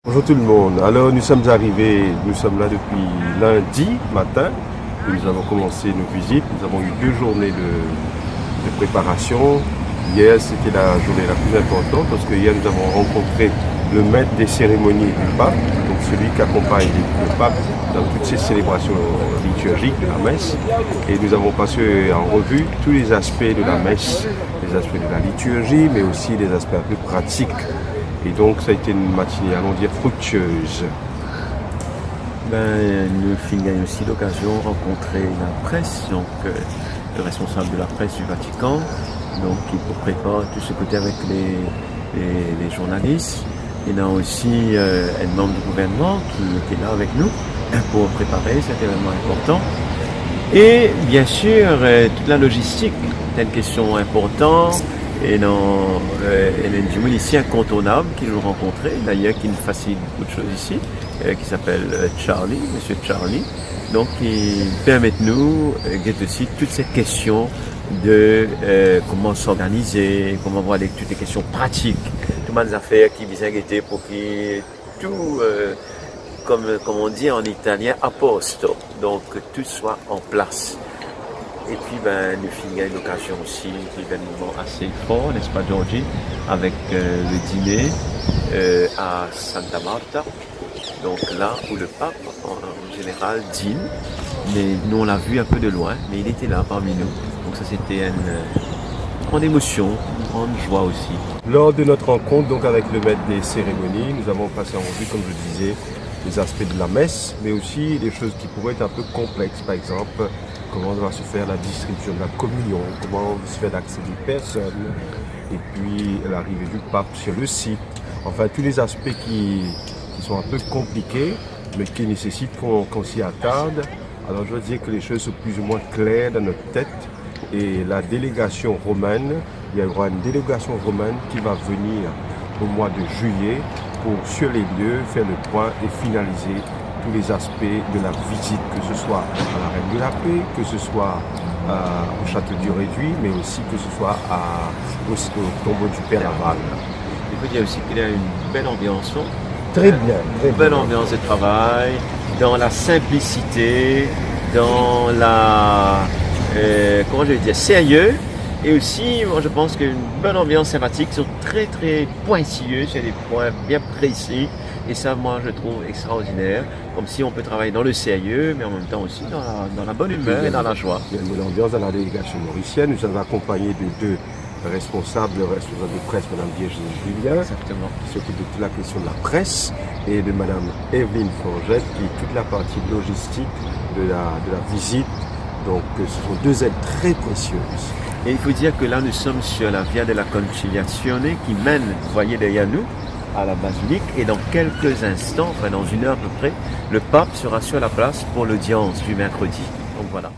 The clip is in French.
Bonjour tout le monde. Alors nous sommes là depuis lundi matin. Nous avons commencé nos visites. Nous avons eu 2 journées de préparation. Hier c'était la journée la plus importante parce que hier nous avons rencontré le maître des cérémonies du pape, donc celui qui accompagne le pape dans toutes ces célébrations liturgiques de la messe. Et nous avons passé en revue tous les aspects de la messe, les aspects de la liturgie, mais aussi les aspects un peu pratiques. Et donc ça a été une matinée, allons dire, fructueuse. Nous finissons aussi l'occasion de rencontrer la presse, donc le responsable de la presse du Vatican, donc qui prépare tout ce côté avec les journalistes. Il y a aussi un membre du gouvernement qui était là avec nous pour préparer cet événement important. Et bien sûr, toute la logistique, c'est une question importante. Et dans un ici incontournable qui nous rencontrait, d'ailleurs qui nous facilite beaucoup de choses ici, qui s'appelle Charlie, Monsieur Charlie, donc qui permet de nous aussi toutes ces questions de comment s'organiser, comment voir toutes les questions pratiques, toutes les affaires qui visent à guetter pour que tout, comme on dit en italien, a posto, donc que tout soit en place. Et puis, nous finissons une occasion aussi d'événements assez fort, n'est-ce pas, Georgie, avec le dîner à Santa Marta. Donc là où le pape, en général, dîne. Mais nous, on l'a vu un peu de loin, mais il était là parmi nous. Donc ça, c'était une grande émotion, une grande joie aussi. Lors de notre rencontre donc avec le maître des cérémonies, nous avons passé en revue, comme je disais, les aspects de la messe, mais aussi des choses qui pourraient être un peu complexes. Par exemple, comment va se faire la distribution de la communion, comment va se faire l'accès des personnes, et puis l'arrivée du pape sur le site. Enfin, tous les aspects qui sont un peu compliqués, mais qui nécessitent qu'on s'y attarde. Alors, je veux dire que les choses sont plus ou moins claires dans notre tête. Et la délégation romaine, il y aura une délégation romaine qui va venir au mois de juillet pour, sur les lieux, faire le point et finaliser tous les aspects de la visite, que ce soit à la Reine de la Paix, que ce soit au Château du Réduit, mais aussi que ce soit au tombeau du Père Laval. Il faut dire aussi qu'il y a une belle ambiance. Très bien. Une belle ambiance de travail, dans la simplicité, dans la, comment je vais dire, sérieux. Et aussi, moi je pense qu'une bonne ambiance sympathique, sont très très pointilleux, c'est des points bien précis. Et ça, moi, je trouve extraordinaire. Comme si on peut travailler dans le sérieux, mais en même temps aussi dans la bonne humeur et dans la joie. Il y a une bonne ambiance dans la délégation mauricienne. Nous sommes accompagnés de 2 responsables de presse, Mme Virginie Julien, Exactement, qui s'occupe de toute la question de la presse, et de Mme Evelyne Forgette, qui est toute la partie logistique de la visite. Donc, ce sont 2 aides très précieuses. Et il faut dire que là, nous sommes sur la Via della Conciliazione qui mène, vous voyez derrière nous, à la basilique. Et dans quelques instants, enfin dans 1 heure à peu près, le pape sera sur la place pour l'audience du mercredi. Donc voilà.